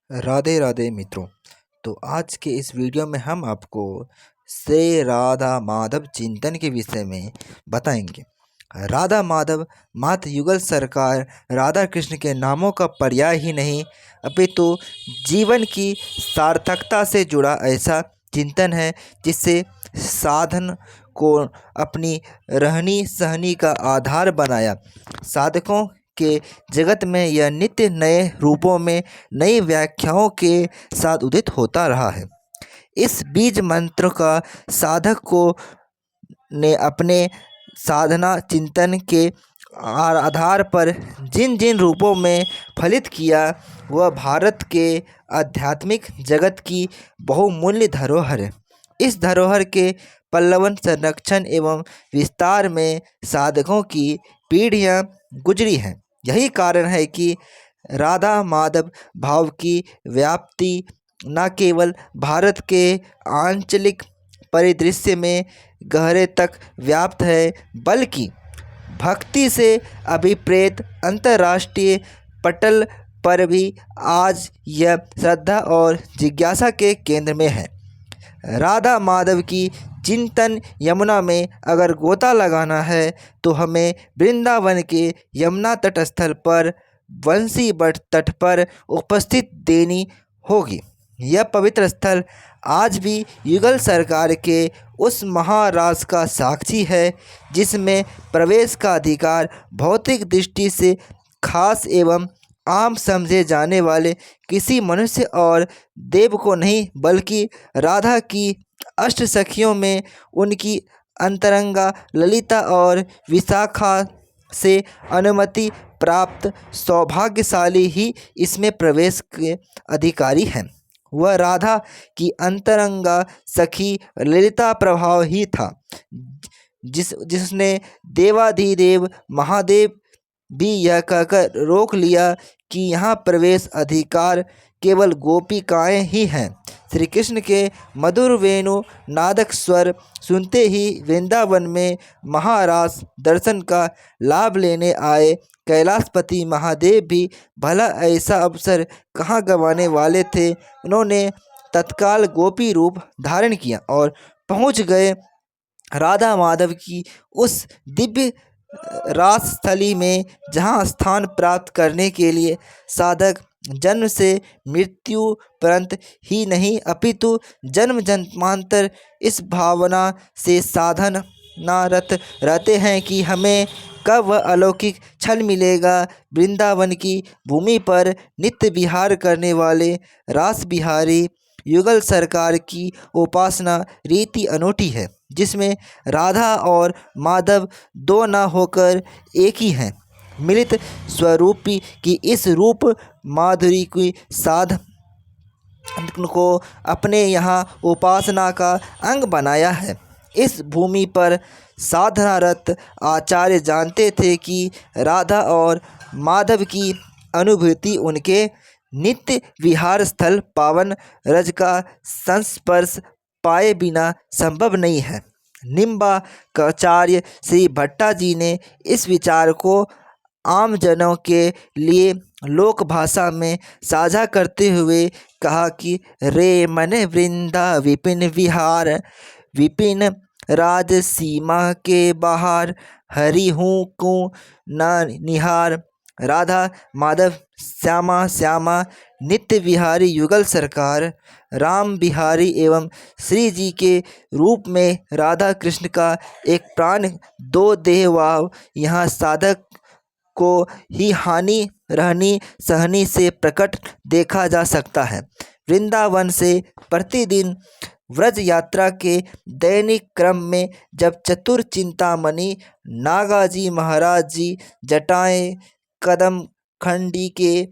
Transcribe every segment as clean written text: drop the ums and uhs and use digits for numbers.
राधे राधे मित्रों। तो आज के इस वीडियो में हम आपको श्री राधा माधव चिंतन के विषय में बताएंगे। राधा माधव मात्र युगल सरकार राधा कृष्ण के नामों का पर्याय ही नहीं, अपितु जीवन की सार्थकता से जुड़ा ऐसा चिंतन है जिससे साधन को अपनी रहनी सहनी का आधार बनाया। साधकों के जगत में यह नित्य नए रूपों में नई व्याख्याओं के साथ उदित होता रहा है। इस बीज मंत्र का साधक को ने अपने साधना चिंतन के आधार पर जिन जिन रूपों में फलित किया, वह भारत के आध्यात्मिक जगत की बहुमूल्य धरोहर है। इस धरोहर के पल्लवन संरक्षण एवं विस्तार में साधकों की पीढ़ियां गुजरी हैं। यही कारण है कि राधा माधव भाव की व्याप्ति न केवल भारत के आंचलिक परिदृश्य में गहरे तक व्याप्त है, बल्कि भक्ति से अभिप्रेत अंतर्राष्ट्रीय पटल पर भी आज यह श्रद्धा और जिज्ञासा के केंद्र में है। राधा माधव की चिंतन यमुना में अगर गोता लगाना है तो हमें वृंदावन के यमुना तट स्थल पर वंशी बट तट पर उपस्थित देनी होगी। यह पवित्र स्थल आज भी युगल सरकार के उस महाराज का साक्षी है जिसमें प्रवेश का अधिकार भौतिक दृष्टि से खास एवं आम समझे जाने वाले किसी मनुष्य और देव को नहीं, बल्कि राधा की अष्ट सखियों में उनकी अंतरंगा ललिता और विशाखा से अनुमति प्राप्त सौभाग्यशाली ही इसमें प्रवेश के अधिकारी हैं। वह राधा की अंतरंगा सखी ललिता प्रभाव ही था जिसने देवाधिदेव महादेव भी यह कहकर रोक लिया कि यहाँ प्रवेश अधिकार केवल गोपिकाएं ही हैं। श्री कृष्ण के मधुर वेणु नादक स्वर सुनते ही वृंदावन में महारास दर्शन का लाभ लेने आए कैलाशपति महादेव भी भला ऐसा अवसर कहाँ गंवाने वाले थे। उन्होंने तत्काल गोपी रूप धारण किया और पहुँच गए राधा माधव की उस दिव्य रासस्थली में, जहाँ स्थान प्राप्त करने के लिए साधक जन्म से मृत्यु पर्यंत ही नहीं, अपितु जन्म जन्मांतर इस भावना से साधनारत रहते हैं कि हमें कब वह अलौकिक क्षण मिलेगा। वृंदावन की भूमि पर नित्य विहार करने वाले रास बिहारी युगल सरकार की उपासना रीति अनूठी है, जिसमें राधा और माधव दो न होकर एक ही हैं। मिलित स्वरूपी की इस रूप माधुरी की साधन को अपने यहाँ उपासना का अंग बनाया है। इस भूमि पर साधनारत आचार्य जानते थे कि राधा और माधव की अनुभूति उनके नित्य विहार स्थल पावन रज का संस्पर्श पाए बिना संभव नहीं है। निम्बाचार्य श्री भट्टा जी ने इस विचार को आम जनों के लिए लोक भाषा में साझा करते हुए कहा कि रे मन वृंदा विपिन विहार, विपिन राज सीमा के बाहर, हरि हूँ को न निहार। राधा माधव श्यामा श्यामा नित्य विहारी युगल सरकार राम बिहारी एवं श्री जी के रूप में राधा कृष्ण का एक प्राण दो देह भाव यहाँ साधक को ही हानि रहनी सहनी से प्रकट देखा जा सकता है। वृंदावन से प्रतिदिन व्रज यात्रा के दैनिक क्रम में जब चतुर चिंतामणि नागाजी महाराज जी जटाएं कदम खंडी के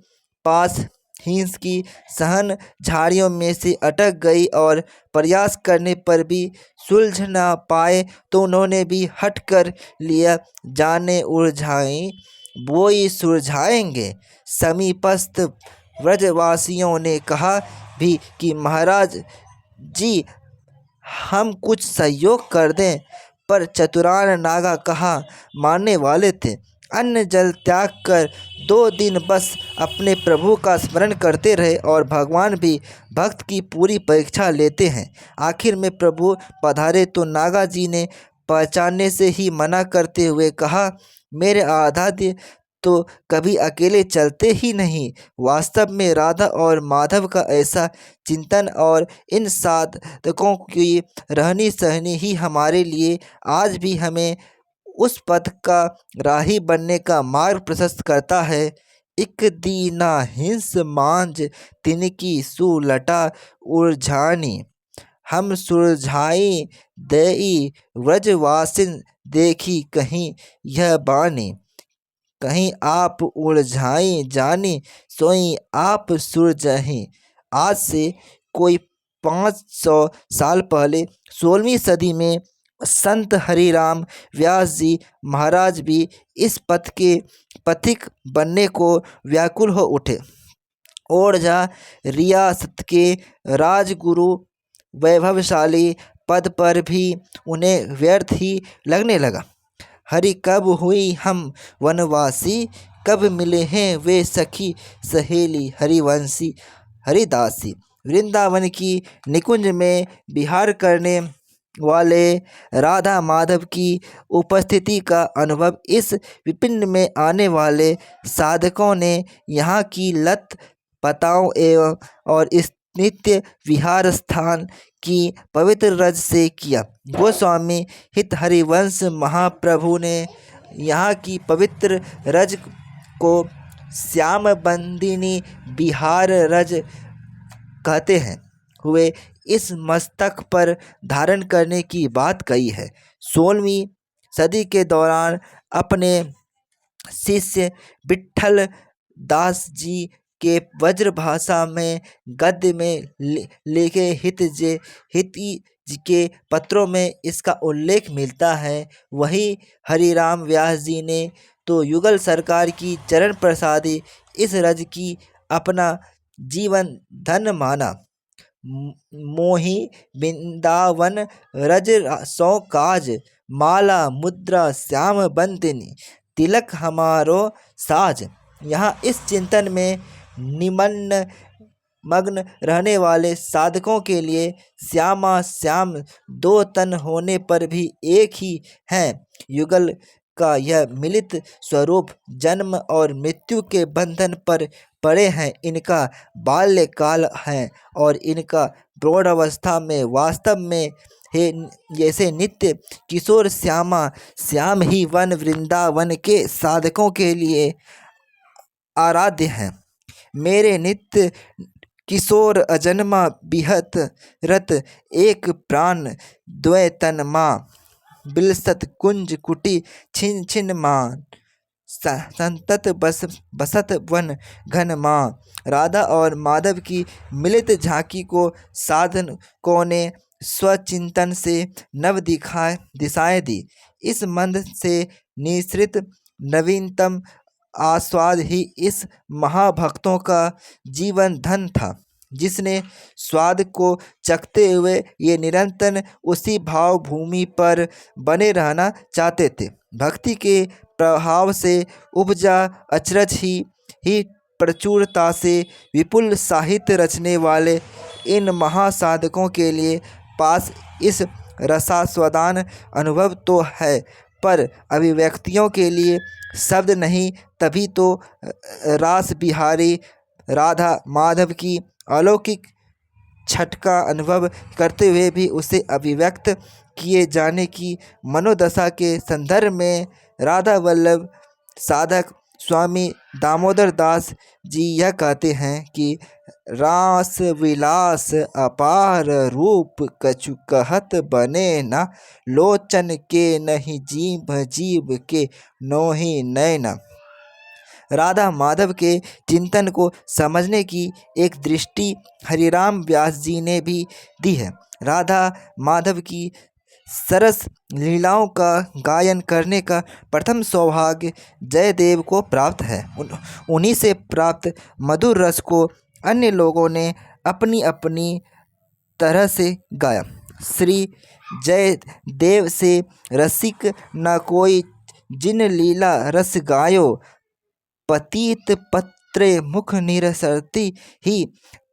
पास हिंस की सहन झाड़ियों में से अटक गई और प्रयास करने पर भी सुलझ ना पाए, तो उन्होंने भी हट कर लिया, जाने उलझाई बोई सुलझाएंगे। समीपस्थ व्रजवासियों ने कहा भी कि महाराज जी हम कुछ सहयोग कर दें, पर चतुरान नागा कहा मानने वाले थे। अन्न जल त्याग कर 2 दिन बस अपने प्रभु का स्मरण करते रहे और भगवान भी भक्त की पूरी परीक्षा लेते हैं। आखिर में प्रभु पधारे तो नागा जी ने पहचानने से ही मना करते हुए कहा, मेरे आराध्य तो कभी अकेले चलते ही नहीं। वास्तव में राधा और माधव का ऐसा चिंतन और इन साधकों की रहनी सहनी ही हमारे लिए आज भी हमें उस पथ का राही बनने का मार्ग प्रशस्त करता है। इक दीना हिंस मांझ तिनकी सुलटा उलझानी, हम सुलझाई दई व्रजवासिन देखी कहीं यह बानी। कहीं आप उलझाई जानी सोई आप सुलझही। आज से कोई 500 साल पहले 16वीं सदी में संत हरिराम व्यास जी महाराज भी इस पथ के पथिक बनने को व्याकुल हो उठे। ओरछा रियासत के राजगुरु वैभवशाली पद पर भी उन्हें व्यर्थ ही लगने लगा। हरि कब हुई हम वनवासी, कब मिले हैं वे सखी सहेली हरिवंशी हरिदासी। वृंदावन की निकुंज में विहार करने वाले राधा माधव की उपस्थिति का अनुभव इस विपिन में आने वाले साधकों ने यहाँ की लत पताओं एवं और इस नित्य विहार स्थान की पवित्र रज से किया। गोस्वामी हित हरिवंश महाप्रभु ने यहाँ की पवित्र रज को श्याम बंदिनी विहार रज कहते हैं हुए इस मस्तक पर धारण करने की बात कही है। 16वीं सदी के दौरान अपने शिष्य विट्ठल दास जी के वज्र भाषा में गद्य में लिखे हिती जी के पत्रों में इसका उल्लेख मिलता है। वही हरिराम व्यास जी ने तो युगल सरकार की चरण प्रसादी इस रज की अपना जीवन धन माना। मोहि वृंदावन रज सौ काज, माला मुद्रा श्याम बंदिनी तिलक हमारो साज। यहाँ इस चिंतन में निमग्न मग्न रहने वाले साधकों के लिए श्यामा श्याम 2 तन होने पर भी एक ही हैं। युगल का यह मिलित स्वरूप जन्म और मृत्यु के बंधन पर पड़े हैं। इनका बाल्यकाल है और इनका प्रौढ़ अवस्था में वास्तव में है जैसे नित्य किशोर श्यामा श्याम ही वन वृंदावन के साधकों के लिए आराध्य हैं। मेरे नित्य किशोर अजन्मा बिहत रत, एक प्राण द्वय तन माँ बिलसत कुंज कुटी छिन छिन माँ संतत बसत वन घन माँ। राधा और माधव की मिलित झांकी को साधकों ने स्वचिंतन से नव दिशाएं दी। इस मंद से निश्रित नवीनतम आस्वाद ही इस महाभक्तों का जीवन धन था, जिसने स्वाद को चखते हुए ये निरंतर उसी भाव भूमि पर बने रहना चाहते थे। भक्ति के प्रभाव से उपजा अचरज ही प्रचुरता से विपुल साहित्य रचने वाले इन महासाधकों के लिए पास इस रसास्वादान अनुभव तो है, पर अभिव्यक्तियों के लिए शब्द नहीं। तभी तो रास बिहारी राधा माधव की अलौकिक छठ का अनुभव करते हुए भी उसे अभिव्यक्त किए जाने की मनोदशा के संदर्भ में राधा वल्लभ साधक स्वामी दामोदर दास जी यह कहते हैं कि रास विलास अपार रूप कछु कहत बने ना, लोचन के नहीं जीभ जीव के नोहि नैना। राधा माधव के चिंतन को समझने की एक दृष्टि हरिराम व्यास जी ने भी दी है। राधा माधव की सरस लीलाओं का गायन करने का प्रथम सौभाग्य जयदेव को प्राप्त है। उन्हीं से प्राप्त मधुर रस को अन्य लोगों ने अपनी अपनी तरह से गाया। श्री जयदेव से रसिक न कोई जिन लीला रस गायो, पतित पत्रे मुख निरसती ही,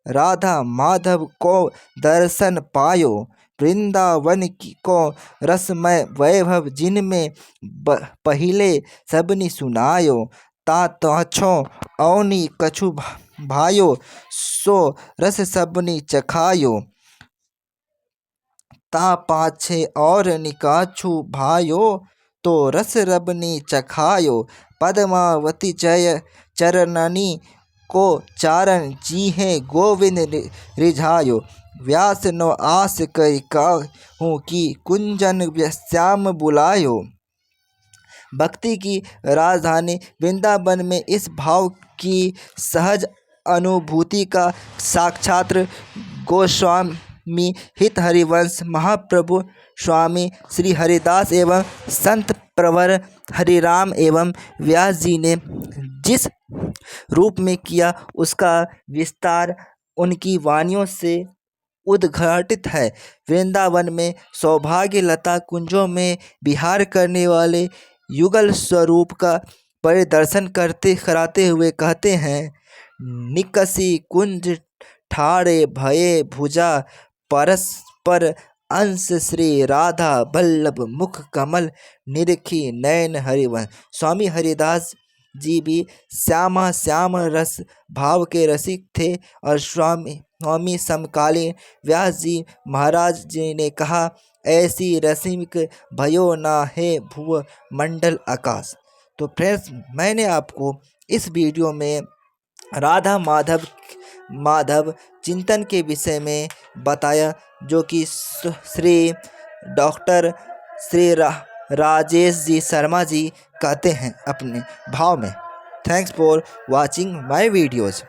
राधा माधव को दर्शन पायो, वृंदावन को रसमय वैभव जिनमें पहिले सबनी सुनायो, ता ताछो औनी कछु भायो, सो रस सबनी चखायो, ता पाछे और निकाछु भायो, तो रस रबनी चखायो, पद्मावती जय चरणनी को चारण जीहे गोविंद रिझायो, व्यास नो आस कई कहूँ की कुंजन श्याम बुलायो। भक्ति की राजधानी वृंदावन में इस भाव की सहज अनुभूति का साक्षात गोस्वामी हित हरिवंश महाप्रभु स्वामी श्री हरिदास एवं संत प्रवर हरिराम एवं व्यास जी ने जिस रूप में किया, उसका विस्तार उनकी वाणियों से उद्घाटित है। वृंदावन में सौभाग्य लता कुंजों में विहार करने वाले युगल स्वरूप का परिदर्शन कराते हुए कहते हैं, निकसी कुंज ठाड़े भये भुजा, परस्पर अंश श्री राधा बल्लभ मुख कमल, निरखी नयन हरिवंश। स्वामी हरिदास जी भी श्यामा श्याम रस भाव के रसिक थे और स्वामी समकालीन व्यास जी महाराज जी ने कहा, ऐसी रसिक भयो ना है भुव मंडल आकाश। तो फ्रेंड्स, मैंने आपको इस वीडियो में राधा माधव चिंतन के विषय में बताया, जो कि श्री डॉक्टर श्री राजेश जी शर्मा जी कहते हैं अपने भाव में। Thanks for watching my videos.